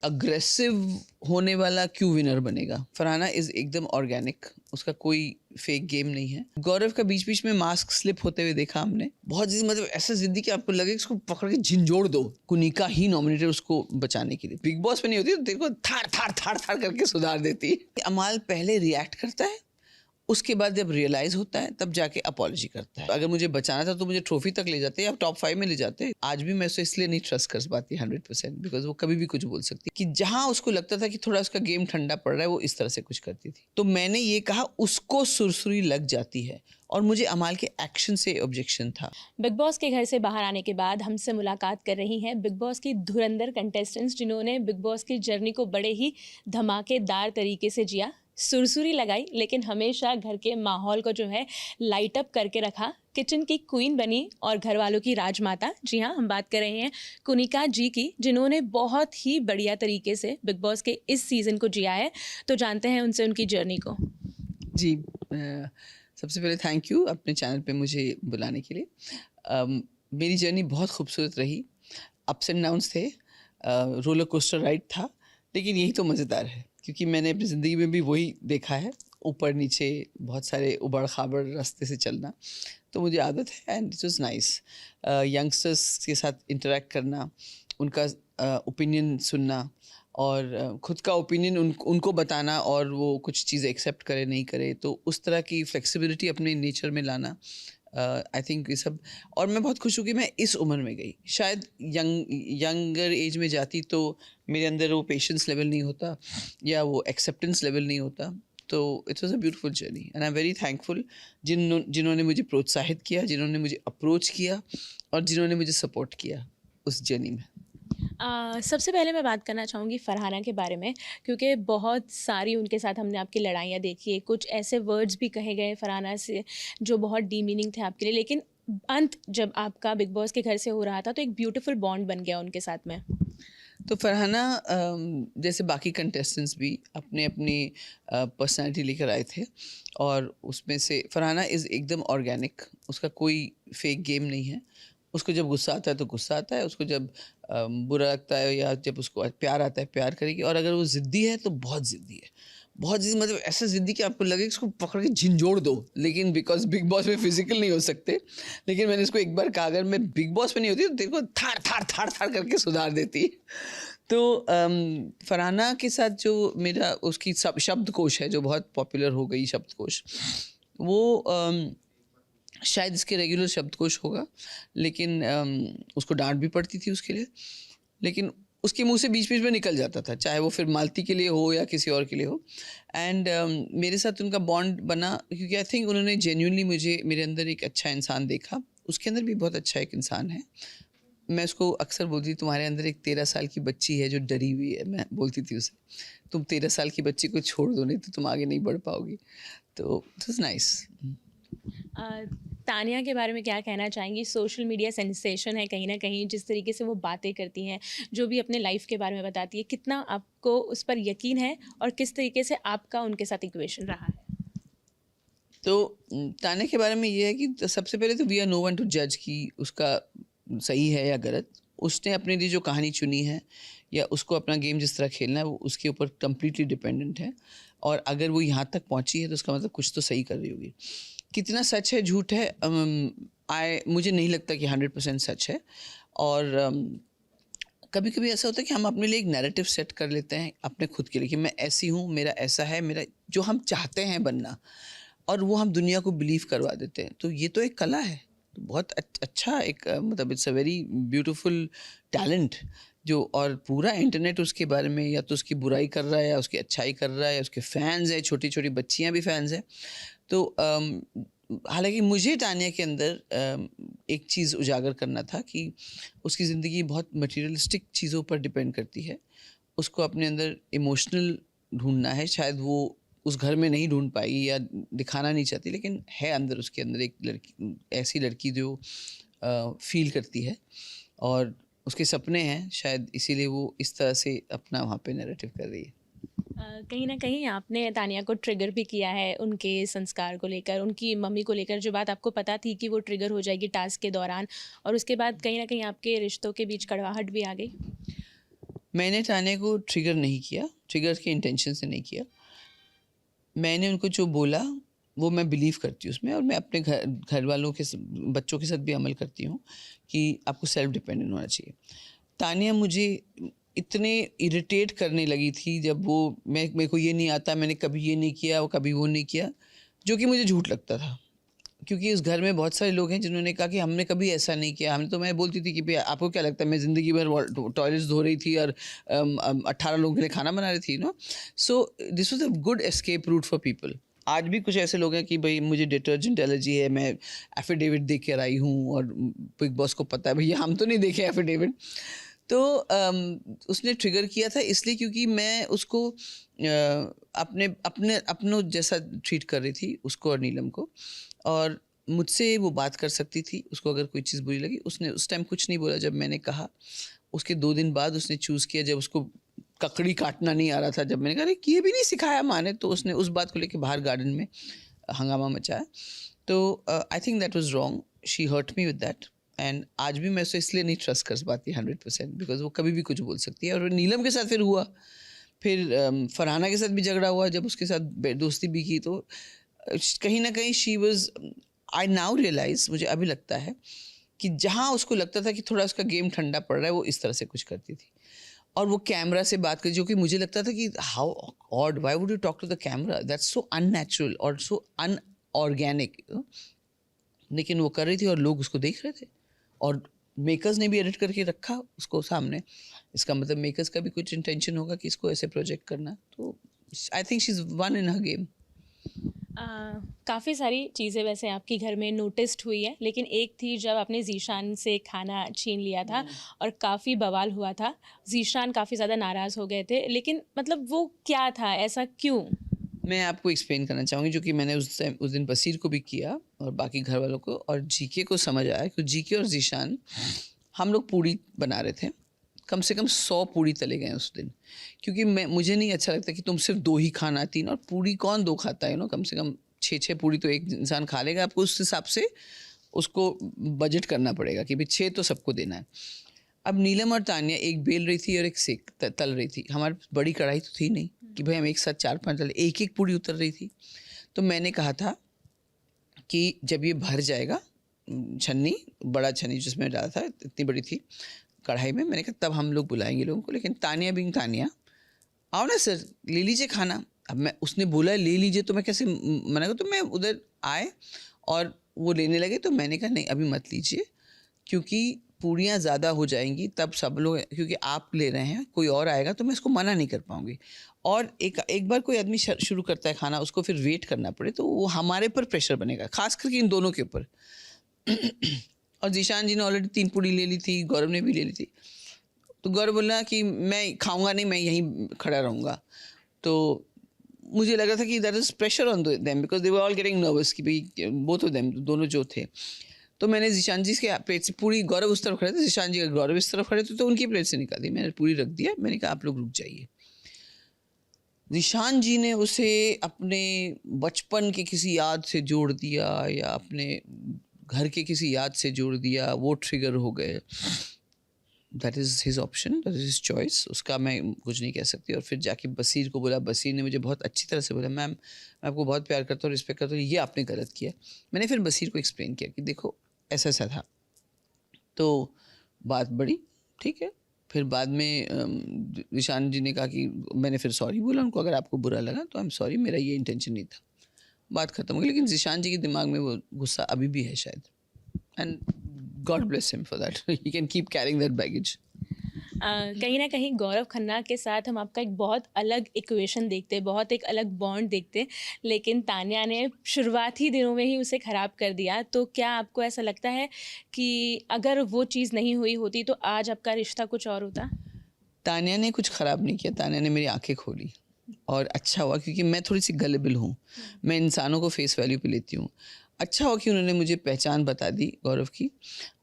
Aggressive होने वाला क्यों विनर बनेगा। फरहाना इज एकदम ऑर्गेनिक, उसका कोई फेक गेम नहीं है। गौरव का बीच बीच में मास्क स्लिप होते हुए देखा हमने, बहुत मतलब ऐसा जिद्दी कि आपको लगे इसको पकड़ के झिंझोड़ दो। कुनिका ही नॉमिनेटेड उसको बचाने के लिए, बिग बॉस में नहीं होती तो देखो थाड़ थाड़ थाड़ थाड़ करके सुधार देती है। अमाल पहले रिएक्ट करता है, उसके बाद जब रियलाइज होता है तब जाके अपॉलॉजी करता है। अगर मुझे बचाना था तो मुझे ट्रॉफी तक ले जाते या टॉप 5 में ले जाते। आज भी मैं उसे इसलिए नहीं ट्रस्ट कर पाती 100%, बिकॉज वो कभी भी कुछ बोल सकती कि जहां उसको लगता था कि थोड़ा उसका गेम ठंडा पड़ रहा है वो इस तरह से कुछ करती थी। तो मैंने ये कहा उसको सुरसुरी लग जाती है और मुझे अमाल के एक्शन से ऑब्जेक्शन था। बिग बॉस के घर से बाहर आने के बाद हमसे मुलाकात कर रही हैं बिग बॉस की धुरंधर कंटेस्टेंट्स, जिन्होंने बिग बॉस की जर्नी को बड़े ही धमाकेदार तरीके से जिया, सुरसुरी लगाई, लेकिन हमेशा घर के माहौल को जो है लाइट अप करके रखा, किचन की क्वीन बनी और घर वालों की राजमाता। जी हाँ, हम बात कर रहे हैं कुनिका जी की, जिन्होंने बहुत ही बढ़िया तरीके से बिग बॉस के इस सीज़न को जिया है। तो जानते हैं उनसे उनकी जर्नी को। जी, सबसे पहले थैंक यू अपने चैनल पे मुझे बुलाने के लिए। मेरी जर्नी बहुत खूबसूरत रही, अप्स एंड डाउन्स थे, रोलर कोस्टर राइड था, लेकिन यही तो मज़ेदार है क्योंकि मैंने अपनी ज़िंदगी में भी वही देखा है, ऊपर नीचे बहुत सारे उबड़ खाबड़ रास्ते से चलना, तो मुझे आदत है and it was nice. Youngsters के साथ इंटरेक्ट करना, उनका ओपिनियन सुनना और ख़ुद का ओपिनियन उनको बताना और वो कुछ चीज़ें एक्सेप्ट करे नहीं करे, तो उस तरह की फ्लेक्सिबिलिटी अपने नेचर में लाना, आई थिंक ये सब। और मैं बहुत खुश हूँ कि मैं इस उम्र में गई। शायद यंगर एज में जाती तो मेरे अंदर वो पेशेंस लेवल नहीं होता या वो एक्सेप्टेंस लेवल नहीं होता। तो it was a beautiful journey and I am very thankful जिन्होंने मुझे प्रोत्साहित किया, जिन्होंने मुझे अप्रोच किया और जिन्होंने मुझे सपोर्ट किया उस जर्नी में। सबसे पहले मैं बात करना चाहूँगी फरहाना के बारे में, क्योंकि बहुत सारी उनके साथ हमने आपकी लड़ाइयाँ देखी है, कुछ ऐसे वर्ड्स भी कहे गए फरहाना से जो बहुत डीमीनिंग थे आपके लिए, लेकिन अंत जब आपका बिग बॉस के घर से हो रहा था तो एक ब्यूटीफुल बॉन्ड बन गया उनके साथ में। तो फरहाना जैसे बाकी कंटेस्टेंट्स भी अपने अपनी पर्सनालिटी लेकर आए थे और उसमें से फरहाना इज़ एकदम ऑर्गेनिक, उसका कोई फेक गेम नहीं है। उसको जब गुस्सा आता है तो गुस्सा आता है, उसको जब बुरा लगता है या जब उसको प्यार आता है प्यार करेगी, और अगर वो ज़िद्दी है तो बहुत ज़िद्दी है, बहुत ज़िद्दी, मतलब ऐसा ज़िद्दी कि आपको लगे इसको पकड़ के झिंझोड़ दो। लेकिन बिकॉज बिग बॉस में फिजिकल नहीं हो सकते, लेकिन मैंने इसको एक बार कहा अगर मैं बिग बॉस में नहीं होती तो देखो थाड़ थाड़ थाड़ थाड़ करके सुधार देती। तो फरहाना के साथ जो मेरा उसकी शब्दकोश है जो बहुत पॉपुलर हो गई, शब्दकोश वो शायद इसके रेगुलर शब्दकोश होगा, लेकिन उसको डांट भी पड़ती थी उसके लिए, लेकिन उसके मुंह से बीच बीच में निकल जाता था, चाहे वो फिर मालती के लिए हो या किसी और के लिए हो। एंड मेरे साथ उनका बॉन्ड बना क्योंकि आई थिंक उन्होंने जेन्युइनली मुझे, मेरे अंदर एक अच्छा इंसान देखा, उसके अंदर भी बहुत अच्छा एक इंसान है। मैं उसको अक्सर बोलती थी तुम्हारे अंदर एक 13 साल की बच्ची है जो डरी हुई है, मैं बोलती थी उसे, तुम 13 साल की बच्ची को छोड़ दो नहीं तो तुम आगे नहीं बढ़ पाओगी। तो इट वाज नाइस। तानिया के बारे में क्या कहना चाहेंगी? सोशल मीडिया सेंसेशन है कहीं न कहीं, जिस तरीके से वो बातें करती हैं, जो भी अपने लाइफ़ के बारे में बताती है, कितना आपको उस पर यकीन है और किस तरीके से आपका उनके साथ इक्वेशन रहा है? तो तान्या के बारे में ये है कि सबसे पहले तो we are no one to जज कि उसका सही है या गलत। उसने अपने लिए जो कहानी चुनी है या उसको अपना गेम जिस तरह खेलना है वो उसके ऊपर कम्प्लीटली डिपेंडेंट है, और अगर वो यहाँ तक पहुँची है तो उसका मतलब कुछ तो सही कर रही होगी। कितना सच है झूठ है, मुझे नहीं लगता कि 100% सच है। और कभी कभी ऐसा होता है कि हम अपने लिए एक नैरेटिव सेट कर लेते हैं अपने खुद के लिए कि मैं ऐसी हूँ, मेरा ऐसा है, मेरा जो हम चाहते हैं बनना, और वो हम दुनिया को बिलीव करवा देते हैं। तो ये तो एक कला है, तो बहुत अच्छा एक मतलब it's a very beautiful talent जो, और पूरा इंटरनेट उसके बारे में या तो उसकी बुराई कर रहा है या उसकी अच्छाई कर रहा है, या उसके फैंस हैं, छोटी छोटी बच्चियां भी फैंस हैं। तो हालांकि मुझे तान्या के अंदर एक चीज़ उजागर करना था कि उसकी ज़िंदगी बहुत मटेरियलिस्टिक चीज़ों पर डिपेंड करती है, उसको अपने अंदर इमोशनल ढूंढना है। शायद वो उस घर में नहीं ढूंढ पाएगी या दिखाना नहीं चाहती, लेकिन है अंदर उसके अंदर एक लड़की, ऐसी लड़की जो फील करती है और उसके सपने हैं, शायद इसीलिए वो इस तरह से अपना वहाँ पे नैरेटिव कर रही है। कहीं न कहीं आपने तानिया को ट्रिगर भी किया है उनके संस्कार को लेकर, उनकी मम्मी को लेकर, जो बात आपको पता थी कि वो ट्रिगर हो जाएगी टास्क के दौरान, और उसके बाद कहीं न कहीं आपके रिश्तों के बीच कड़वाहट भी आ गई? मैंने तान्या को ट्रिगर नहीं किया, ट्रिगर के इंटेंशन से नहीं किया। मैंने उनको जो बोला वो मैं बिलीव करती हूँ उसमें, और मैं अपने घर वालों के बच्चों के साथ भी अमल करती हूँ कि आपको सेल्फ डिपेंडेंट होना चाहिए। तान्या मुझे इतने इरिटेट करने लगी थी जब वो मेरे को ये नहीं आता, मैंने कभी ये नहीं किया, वो कभी वो नहीं किया, जो कि मुझे झूठ लगता था, क्योंकि उस घर में बहुत सारे लोग हैं जिन्होंने कहा कि हमने कभी ऐसा नहीं किया। हमने तो मैं बोलती थी कि भाई आपको क्या लगता है मैं ज़िंदगी भर टॉयलेट्स धो रही थी और 18 लोगों के लिए खाना बना रही थी, no. So this was a good escape route for people. आज भी कुछ ऐसे लोग हैं कि भाई मुझे डिटर्जेंट एलर्जी है, मैं एफिडेविट दे कर आई हूँ, और बिग बॉस को पता है भैया हम तो नहीं देखे एफिडेविट। तो उसने ट्रिगर किया था इसलिए क्योंकि मैं उसको अपनों जैसा ट्रीट कर रही थी, उसको और नीलम को, और मुझसे वो बात कर सकती थी। उसको अगर कोई चीज़ बुरी लगी, उसने उस टाइम कुछ नहीं बोला जब मैंने कहा। उसके 2 दिन बाद उसने चूज़ किया, जब उसको ककड़ी काटना नहीं आ रहा था, जब मैंने कहा अरे ये भी नहीं सिखाया माँ ने, तो उसने उस बात को लेकर बाहर गार्डन में हंगामा मचाया। तो I think that was wrong, she hurt me with that, and आज भी मैं उसे इसलिए नहीं ट्रस्ट कर पाती 100%, बिकॉज वो कभी भी कुछ बोल सकती है। और नीलम के साथ फिर हुआ, फिर फरहाना के साथ भी झगड़ा हुआ जब उसके साथ दोस्ती भी की, तो कहीं ना कहीं she was, I now realise, मुझे अभी लगता है कि जहाँ उसको लगता था कि थोड़ा उसका गेम ठंडा पड़ रहा है, वो इस तरह से कुछ करती थी। और वो कैमरा से बात करी, जो कि मुझे लगता था कि how odd, why would you talk to the camera, that's so unnatural और सो अनऑर्गेनिक। लेकिन वो कर रही थी और लोग उसको देख रहे थे, और मेकर्स ने भी एडिट करके रखा उसको सामने। इसका मतलब मेकर्स का भी कुछ इंटेंशन होगा कि इसको ऐसे प्रोजेक्ट करना। तो I think she is one in her game. काफ़ी सारी चीज़ें वैसे आपके घर में नोटिस्ड हुई है, लेकिन एक थी जब आपने ज़ीशान से खाना छीन लिया था और काफ़ी बवाल हुआ था। ज़ीशान काफ़ी ज़्यादा नाराज़ हो गए थे, लेकिन मतलब वो क्या था, ऐसा क्यों? मैं आपको एक्सप्लेन करना चाहूँगी, जो कि मैंने उस दिन बसीर को भी किया और बाकी घर वालों को, और जीके को समझ आया कि जीके और ज़ीशान, हम लोग पूड़ी बना रहे थे, कम से कम 100 पूड़ी तले गए उस दिन, क्योंकि मुझे नहीं अच्छा लगता कि तुम सिर्फ 2 ही खाना, 3, और पूड़ी कौन 2 खाता है, कम से कम 6 पूड़ी तो एक इंसान खा लेगा। आपको उस हिसाब से उसको बजट करना पड़ेगा कि भाई 6 तो सबको देना है। अब नीलम और तान्या एक बेल रही थी और एक सेक तल रही थी। हमारी बड़ी कढ़ाई तो थी नहीं कि भाई हम एक साथ 4-5 तल, एक पूड़ी उतर रही थी। तो मैंने कहा था कि जब ये भर जाएगा छन्नी, बड़ा छन्नी जिसमें डाला था, इतनी बड़ी थी कढ़ाई में, मैंने कहा तब हम लोग बुलाएंगे लोगों को। लेकिन तान्या बिंग तान्या, आओ ना सर, ले लीजिए खाना। अब मैं, उसने बोला ले लीजिए, तो मैं कैसे मना करूँ? तो मैं उधर आए और वो लेने लगे, तो मैंने कहा नहीं अभी मत लीजिए, क्योंकि पूड़ियाँ ज़्यादा हो जाएंगी, तब सब लोग, क्योंकि आप ले रहे हैं, कोई और आएगा तो मैं इसको मना नहीं कर पाऊँगी। और एक बार कोई आदमी शुरू करता है खाना, उसको फिर वेट करना पड़े, तो वो हमारे पर प्रेशर बनेगा, खास करके इन दोनों के ऊपर। और जीशान जी ने ऑलरेडी 3 पूड़ी ले ली थी, गौरव ने भी ले ली थी। तो गौरव बोला कि मैं खाऊंगा नहीं, मैं यहीं खड़ा रहूँगा। तो मुझे लग रहा था कि that is pressure on them, because they were all getting nervous कि भाई बोथ ऑफ देम, दोनों जो थे। तो मैंने जीशान जी के प्लेट से पूरी, गौरव उस तरफ खड़े थे, जीशान जी गौरव इस तरफ खड़े थे, तो उनकी प्लेट से निकाल दी, मैंने पूरी रख दिया। मैंने कहा आप लोग रुक जाइए। जीशान जी ने उसे अपने बचपन के किसी याद से जोड़ दिया, या अपने घर के किसी याद से जोड़ दिया, वो ट्रिगर हो गए। That is his option, that is his choice, उसका मैं कुछ नहीं कह सकती। और फिर जाके बसीर को बोला, बसीर ने मुझे बहुत अच्छी तरह से बोला, मैम मैं आपको बहुत प्यार करता हूँ, रिस्पेक्ट करता हूँ, ये आपने गलत किया। मैंने फिर बसीर को एक्सप्लेन किया कि देखो ऐसा ऐसा था, तो बात बढ़ी, ठीक है। फिर बाद में ईशान जी ने कहा कि मैंने फिर सॉरी बोला उनको, अगर आपको बुरा लगा तो आई एम सॉरी, मेरा ये इंटेंशन नहीं था, बात खत्म हो गई। लेकिन ईशान जी के दिमाग में वो गुस्सा अभी भी है शायद, and God bless him for that, he can keep carrying that baggage. कहीं ना कहीं गौरव खन्ना के साथ हम आपका एक बहुत अलग इक्वेशन देखते हैं, बहुत एक अलग बॉन्ड देखते हैं, लेकिन तान्या ने शुरुआती दिनों में ही उसे ख़राब कर दिया। तो क्या आपको ऐसा लगता है कि अगर वो चीज़ नहीं हुई होती तो आज आपका रिश्ता कुछ और होता? तान्या ने कुछ ख़राब नहीं किया, तान्या ने मेरी आंखें खोली, और अच्छा हुआ, क्योंकि मैं थोड़ी सी गलेबल हूँ, मैं इंसानों को फेस वैल्यू पे लेती हूँ। अच्छा हुआ कि उन्होंने मुझे पहचान बता दी गौरव की,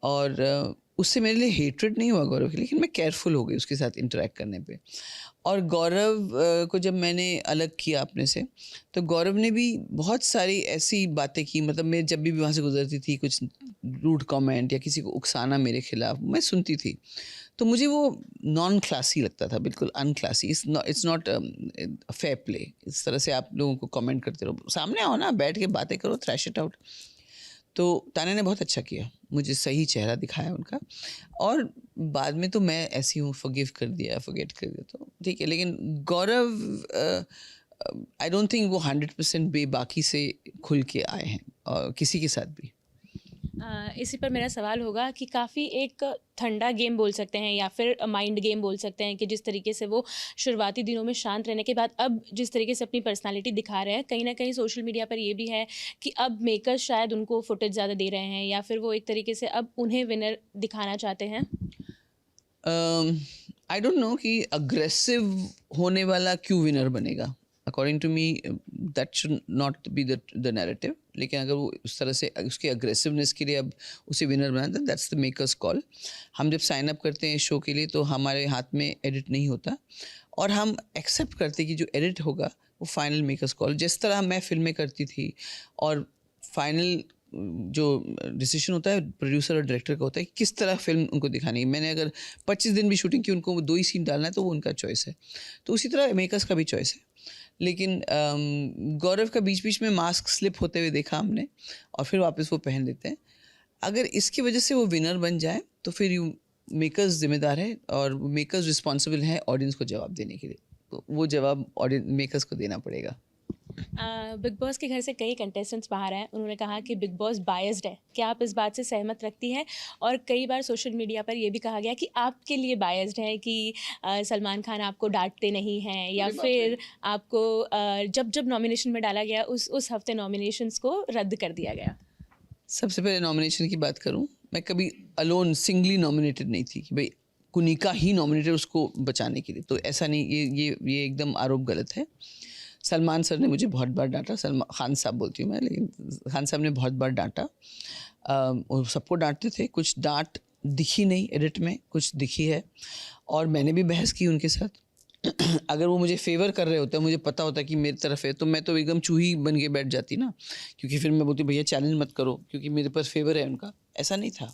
और उससे मेरे लिए हेट्रेड नहीं हुआ गौरव की, लेकिन मैं केयरफुल हो गई उसके साथ इंटरेक्ट करने पे। और गौरव को जब मैंने अलग किया अपने से, तो गौरव ने भी बहुत सारी ऐसी बातें की, मतलब मैं जब भी वहाँ से गुजरती थी, कुछ रूड कमेंट या किसी को उकसाना मेरे खिलाफ मैं सुनती थी। तो मुझे वो नॉन क्लासी लगता था, बिल्कुल unclassy. It's not fair play. इस तरह से आप लोगों को कमेंट करते रहो, सामने आओ ना, बैठ के बातें करो, थ्रैश इट आउट। तो तान्या ने बहुत अच्छा किया, मुझे सही चेहरा दिखाया उनका, और बाद में तो मैं ऐसी हूँ, फॉरगिव कर दिया, फॉरगेट कर दिया, तो ठीक है। लेकिन गौरव, आई डोंट थिंक वो 100% बेबाकी से खुल के आए हैं, और किसी के साथ भी। इसी पर मेरा सवाल होगा कि काफ़ी एक ठंडा गेम बोल सकते हैं या फिर माइंड गेम बोल सकते हैं कि जिस तरीके से वो शुरुआती दिनों में शांत रहने के बाद अब जिस तरीके से अपनी पर्सनालिटी दिखा रहे हैं, कहीं ना कहीं सोशल मीडिया पर ये भी है कि अब मेकर्स शायद उनको फुटेज ज़्यादा दे रहे हैं या फिर वो एक तरीके से अब उन्हें विनर दिखाना चाहते हैं। आई डोंट नो कि अग्रेसिव होने वाला क्यों विनर बनेगा। According to me that should not be the narrative. लेकिन अगर वो उस तरह से उसके अग्रेसिवनेस के लिए अब उसे विनर बनाता है, दैट्स द मेकर्स कॉल। हम जब साइन अप करते हैं शो के लिए तो हमारे हाथ में एडिट नहीं होता, और हम एक्सेप्ट करते कि जो एडिट होगा वो फाइनल मेकर्स कॉल। जिस तरह मैं फिल्में करती थी और फाइनल जो डिसीजन होता है प्रोड्यूसर और डायरेक्टर का होता है कि किस तरह फिल्म उनको दिखानी है। मैंने अगर 25 दिन भी शूटिंग की, उनको वो 2 ही सीन डालना है तो वो उनका चॉइस है। तो उसी तरह मेकर्स का भी चॉइस है। लेकिन गौरव का बीच बीच में मास्क स्लिप होते हुए देखा हमने, और फिर वापस वो पहन लेते हैं। अगर इसकी वजह से वो विनर बन जाए तो फिर यू मेकर्स जिम्मेदार है, और मेकर्स रिस्पॉन्सिबल है ऑडियंस को जवाब देने के लिए। तो वो जवाब ऑडियंस मेकर्स को देना पड़ेगा। बिग बॉस के घर से कई कंटेस्टेंट्स बाहर हैं, उन्होंने कहा कि बिग बॉस बायस्ड है। क्या आप इस बात से सहमत रखती हैं? और कई बार सोशल मीडिया पर ये भी कहा गया कि आपके लिए बायस्ड है कि सलमान खान आपको डांटते नहीं हैं या अरे बाप फिर रे। आपको जब जब नॉमिनेशन में डाला गया उस हफ्ते नॉमिनेशंस को रद्द कर दिया गया। सबसे पहले नॉमिनेशन की बात करूं, मैं कभी अलोन सिंगली नॉमिनेटेड नहीं थी कि भाई कुनिका ही नॉमिनेटेड उसको बचाने के लिए। तो ऐसा नहीं, ये एकदम आरोप गलत है। सलमान सर ने मुझे बहुत बार डांटा, सलमान खान साहब बोलती हूँ मैं, लेकिन खान साहब ने बहुत बार डांटा। वो सबको डांटते थे, कुछ डांट दिखी नहीं एडिट में, कुछ दिखी है, और मैंने भी बहस की उनके साथ। अगर वो मुझे फेवर कर रहे होते, मुझे पता होता कि मेरी तरफ है, तो मैं तो एकदम चूही बन के बैठ जाती ना, क्योंकि फिर मैं बोलती भैया चैलेंज मत करो क्योंकि मेरे पास फेवर है उनका। ऐसा नहीं था,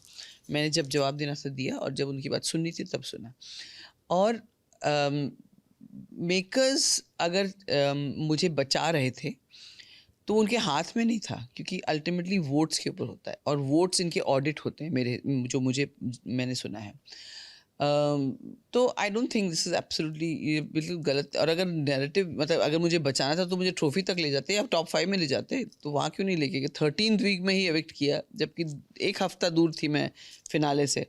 मैंने जब जवाब देना था दिया, और जब उनकी बात सुननी थी तब सुना। और मेकर्स अगर मुझे बचा रहे थे तो उनके हाथ में नहीं था, क्योंकि अल्टीमेटली वोट्स के ऊपर होता है, और वोट्स इनके ऑडिट होते हैं मेरे, जो मैंने सुना है। तो आई don't think this is absolutely, ये बिल्कुल गलत। और अगर नैरेटिव मतलब अगर मुझे बचाना था तो मुझे ट्रॉफी तक ले जाते या टॉप 5 में ले जाते, तो वहाँ क्यों नहीं लेके गए? 13th वीक में ही एविक्ट किया, जबकि 1 हफ्ता दूर थी मैं फिनाले से।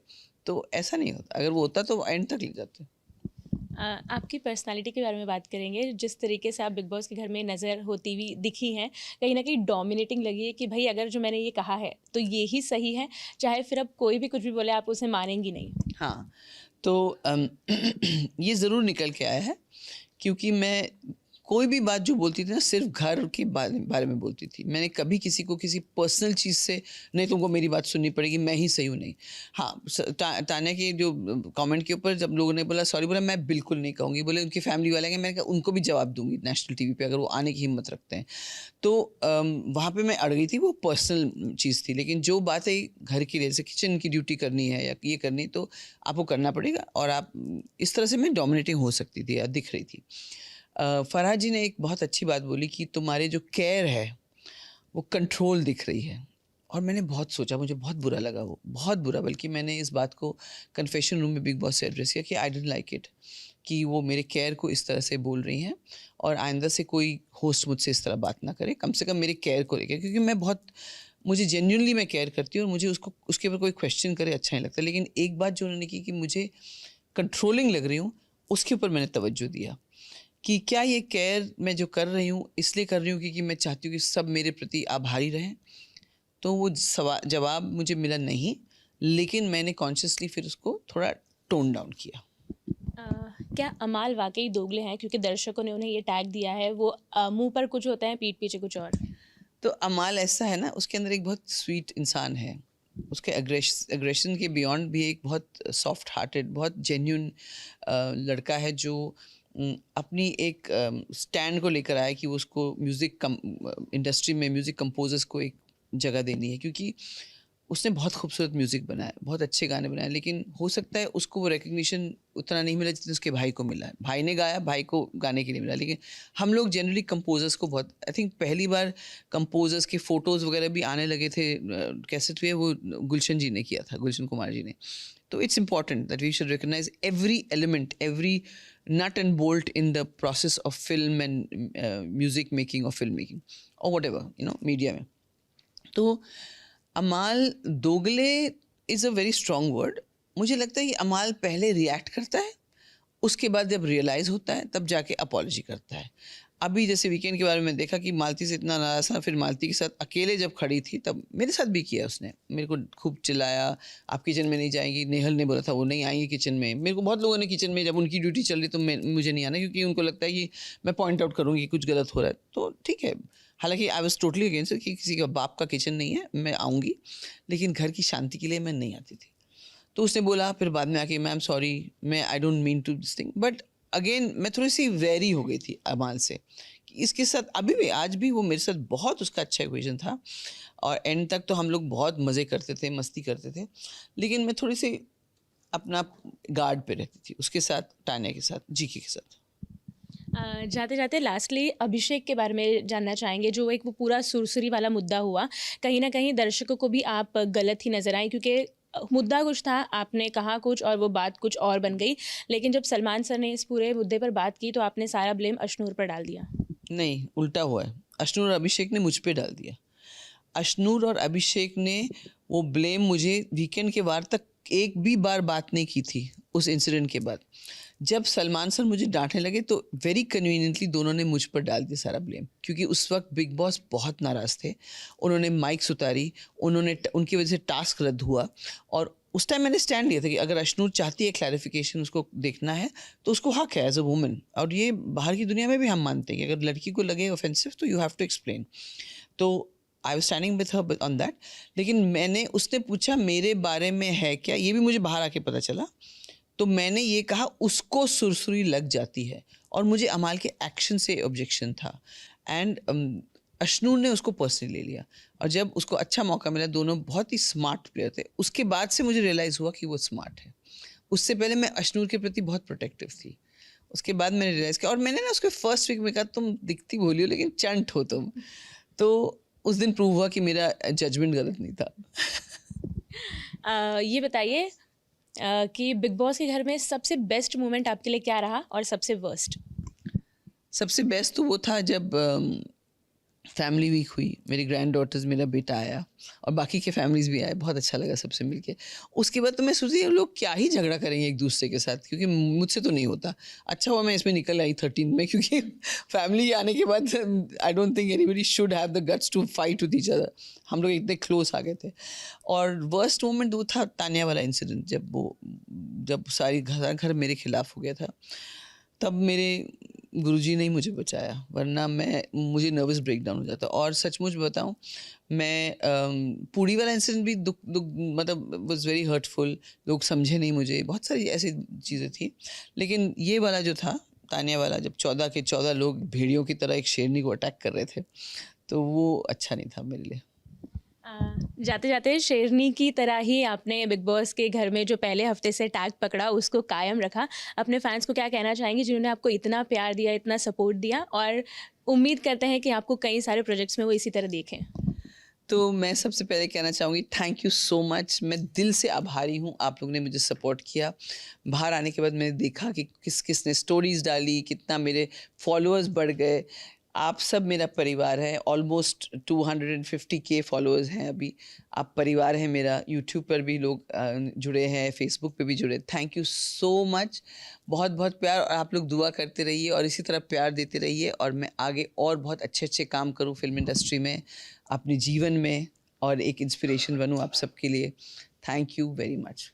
तो ऐसा नहीं होता, अगर वो होता तो एंड तक ले जाते। आपकी पर्सनालिटी के बारे में बात करेंगे। जिस तरीके से आप बिग बॉस के घर में नज़र होती हुई दिखी हैं, कहीं न कहीं डोमिनेटिंग लगी है कि भई अगर जो मैंने ये कहा है तो ये ही सही है, चाहे फिर अब कोई भी कुछ भी बोले आप उसे मानेंगी नहीं। हाँ, तो ये ज़रूर निकल के आया है, क्योंकि मैं कोई भी बात जो बोलती थी ना, सिर्फ घर के बारे में बोलती थी। मैंने कभी किसी को किसी पर्सनल चीज़ से, नहीं तुमको मेरी बात सुननी पड़ेगी, मैं ही सही हूँ, नहीं। हाँ, तान्या के जो कमेंट के ऊपर जब लोगों ने बोला सॉरी, बोला मैं बिल्कुल नहीं कहूँगी, बोले उनकी फैमिली वाले हैं, मैंने कहा उनको भी जवाब दूंगी नेशनल टीवी पे अगर वो आने की हिम्मत रखते हैं। तो वहाँ पे मैं अड़ गई थी, वो पर्सनल चीज़ थी। लेकिन जो बात है घर की, जैसे किचन की ड्यूटी करनी है या ये करनी, तो आपको करना पड़ेगा। और आप इस तरह से मैं डोमिनेटिंग हो सकती थी या दिख रही थी। फरहाद जी ने एक बहुत अच्छी बात बोली कि तुम्हारे जो केयर है वो कंट्रोल दिख रही है। और मैंने बहुत सोचा, मुझे बहुत बुरा लगा, वो बहुत बुरा। बल्कि मैंने इस बात को कन्फेशन रूम में बिग बॉस से एड्रेस किया कि आई डोंट लाइक इट कि वो मेरे केयर को इस तरह से बोल रही हैं, और आइंदा से कोई होस्ट मुझसे इस तरह बात ना करे, कम से कम मेरे केयर को लेकर। क्योंकि मुझे जेन्युइनली मैं केयर करती हूँ, और मुझे उसके ऊपर कोई क्वेश्चन करे अच्छा नहीं लगता। लेकिन एक बात जो उन्होंने की कि मुझे कंट्रोलिंग लग रही हूँ, उसके ऊपर मैंने तवज्जो दिया कि क्या ये केयर मैं जो कर रही हूँ इसलिए कर रही हूँ क्योंकि मैं चाहती हूँ कि सब मेरे प्रति आभारी रहें। तो वो जवाब मुझे मिला नहीं, लेकिन मैंने कॉन्शियसली फिर उसको थोड़ा टोन डाउन किया। क्या अमाल वाकई दोगले हैं? क्योंकि दर्शकों ने उन्हें ये टैग दिया है, वो मुँह पर कुछ होता है, पीठ पीछे कुछ और। तो अमाल ऐसा है ना, उसके अंदर एक बहुत स्वीट इंसान है, उसके एग्रेशन के बियॉन्ड भी एक बहुत सॉफ्ट हार्टेड, बहुत जेन्यून लड़का है, जो अपनी एक स्टैंड को लेकर आया कि वो उसको म्यूज़िक इंडस्ट्री में म्यूज़िक कंपोजर्स को एक जगह देनी है। क्योंकि उसने बहुत खूबसूरत म्यूज़िक बनाया, बहुत अच्छे गाने बनाए, लेकिन हो सकता है उसको वो रिकग्निशन उतना नहीं मिला जितना उसके भाई को मिला है। भाई ने गाया, भाई को गाने के लिए मिला, लेकिन हम लोग जनरली कंपोज़र्स को बहुत, आई थिंक पहली बार कंपोज़र्स के फ़ोटोज़ वगैरह भी आने लगे थे कैसेट पे, वो गुलशन जी ने किया था, गुलशन कुमार जी ने। तो it's important that we should recognise every element, every nut and bolt in the process of film and music making or film making or whatever, media में. तो अमाल दोगले is a very strong word. मुझे लगता है कि अमाल पहले react करता है, उसके बाद जब रियलाइज़ होता है तब जाके अपॉलॉजी करता है. अभी जैसे वीकेंड के बारे में देखा कि मालती से इतना नाराज़ था, फिर मालती के साथ अकेले जब खड़ी थी तब मेरे साथ भी किया उसने, मेरे को खूब चिल्लाया, आप किचन में नहीं जाएंगी. नेहल ने बोला था वो नहीं आएंगी किचन में. मेरे को बहुत लोगों ने किचन में, जब उनकी ड्यूटी चल रही तो मुझे नहीं आना, क्योंकि उनको लगता है कि मैं पॉइंट आउट करूँगी कुछ गलत हो रहा है. तो ठीक है, हालांकि आई वॉज टोटली अगेंस्ट कि किसी का बाप का किचन नहीं है, मैं आऊँगी, लेकिन घर की शांति के लिए मैं नहीं आती थी. तो उसने बोला फिर बाद में आके, मैम सॉरी, मैं I don't mean to this thing. But again मैं थोड़ी सी वेरी हो गई थी अमाल से. इसके साथ अभी भी, आज भी वो मेरे साथ बहुत उसका अच्छा इक्वेशन था, और एंड तक तो हम लोग बहुत मज़े करते थे, मस्ती करते थे, लेकिन मैं थोड़ी सी अपना गार्ड पे रहती थी उसके साथ, तान्या के साथ, जीके के साथ. जाते जाते लास्टली अभिषेक के बारे में जानना चाहेंगे, जो एक वो पूरा सुरसुरी वाला मुद्दा हुआ. कहीं ना कहीं दर्शकों को भी आप गलत ही नजर आए, क्योंकि मुद्दा कुछ था, आपने कहा कुछ और वो बात कुछ और बन गई. लेकिन जब सलमान सर ने इस पूरे मुद्दे पर बात की तो आपने सारा ब्लेम अशनूर पर डाल दिया. नहीं, उल्टा हुआ है. अशनूर और अभिषेक ने मुझ पे डाल दिया. अशनूर और अभिषेक ने वो ब्लेम मुझे वीकेंड के वार तक एक भी बार बात नहीं की थी. उस इंसिडेंट के बाद जब सलमान सर मुझे डांटने लगे तो वेरी कन्वीनियंटली दोनों ने मुझ पर डाल दिया सारा ब्लेम, क्योंकि उस वक्त बिग बॉस बहुत नाराज़ थे. उन्होंने माइक्स उतारी, उनकी वजह से टास्क रद्द हुआ, और उस टाइम मैंने स्टैंड लिया था कि अगर अशनूर चाहती है क्लैरिफिकेशन, उसको देखना है तो उसको हक है एज अ वुमन. और ये बाहर की दुनिया में भी हम मानते हैं कि अगर लड़की को लगे ऑफेंसिव तो यू हैव टू एक्सप्लेन. तो I was standing with her on that. लेकिन उसने पूछा मेरे बारे में है क्या, ये भी मुझे बाहर आके पता चला. तो मैंने ये कहा उसको सुरसुरी लग जाती है, और मुझे अमाल के एक्शन से ऑब्जेक्शन था. एंड अशनूर ने उसको पर्सनली ले लिया, और जब उसको अच्छा मौका मिला, दोनों बहुत ही स्मार्ट प्लेयर थे. उसके बाद से मुझे रियलाइज़ हुआ कि वो स्मार्ट है. उससे पहले मैं अशनूर के प्रति बहुत प्रोटेक्टिव थी. उसके बाद मैंने रियलाइज़ किया, और मैंने ना उसके फर्स्ट वीक में कहा तुम दिखती भोली हो लेकिन चंट हो तुम. तो उस दिन प्रूव हुआ कि मेरा जजमेंट गलत नहीं था. ये बताइए कि बिग बॉस के घर में सबसे बेस्ट मोमेंट आपके लिए क्या रहा और सबसे वर्स्ट? सबसे बेस्ट तो वो था जब फैमिली वीक हुई, मेरी ग्रैंड डॉटर्स, मेरा बेटा आया, और बाकी के फैमिलीज़ भी आए. बहुत अच्छा लगा सबसे मिलके. उसके बाद तो मैं सोची लोग क्या ही झगड़ा करेंगे एक दूसरे के साथ, क्योंकि मुझसे तो नहीं होता. अच्छा हुआ मैं इसमें निकल आई 13 में, क्योंकि फैमिली आने के बाद I don't think anybody should have the guts to fight with each other. हम लोग इतने क्लोज आ गए थे. और वर्स्ट मोमेंट वो था तान्या वाला इंसिडेंट, जब सारी घर मेरे खिलाफ हो गया था. तब मेरे गुरुजी ने ही मुझे बचाया, वरना मुझे नर्वस ब्रेकडाउन हो जाता. और सचमुच बताऊं, मैं पूरी वाला इंसिडेंट भी दुख मतलब वाज वेरी हर्टफुल. लोग समझे नहीं मुझे, बहुत सारी ऐसी चीज़ें थी. लेकिन ये वाला जो था तान्या वाला, जब 14 के 14 लोग भेड़ियों की तरह एक शेरनी को अटैक कर रहे थे, तो वो अच्छा नहीं था मेरे लिए. जाते जाते शेरनी की तरह ही आपने बिग बॉस के घर में जो पहले हफ्ते से टैग पकड़ा उसको कायम रखा. अपने फैंस को क्या कहना चाहेंगे जिन्होंने आपको इतना प्यार दिया, इतना सपोर्ट दिया, और उम्मीद करते हैं कि आपको कई सारे प्रोजेक्ट्स में वो इसी तरह देखें? तो मैं सबसे पहले कहना चाहूँगी थैंक यू सो मच. मैं दिल से आभारी हूँ, आप लोग ने मुझे सपोर्ट किया. बाहर आने के बाद मैंने देखा कि किस ने स्टोरीज़ डाली, कितना मेरे फॉलोअर्स बढ़ गए. आप सब मेरा परिवार है. ऑलमोस्ट 250K फॉलोअर्स हैं अभी. आप परिवार हैं मेरा. यूट्यूब पर भी लोग जुड़े हैं, फेसबुक पे भी जुड़े. Thank you so much. बहुत बहुत प्यार, और आप लोग दुआ करते रहिए और इसी तरह प्यार देते रहिए, और मैं आगे और बहुत अच्छे अच्छे काम करूं फिल्म इंडस्ट्री में, अपने जीवन में, और एक इंस्पिरेशन बनूं आप सबके लिए. Thank you very much.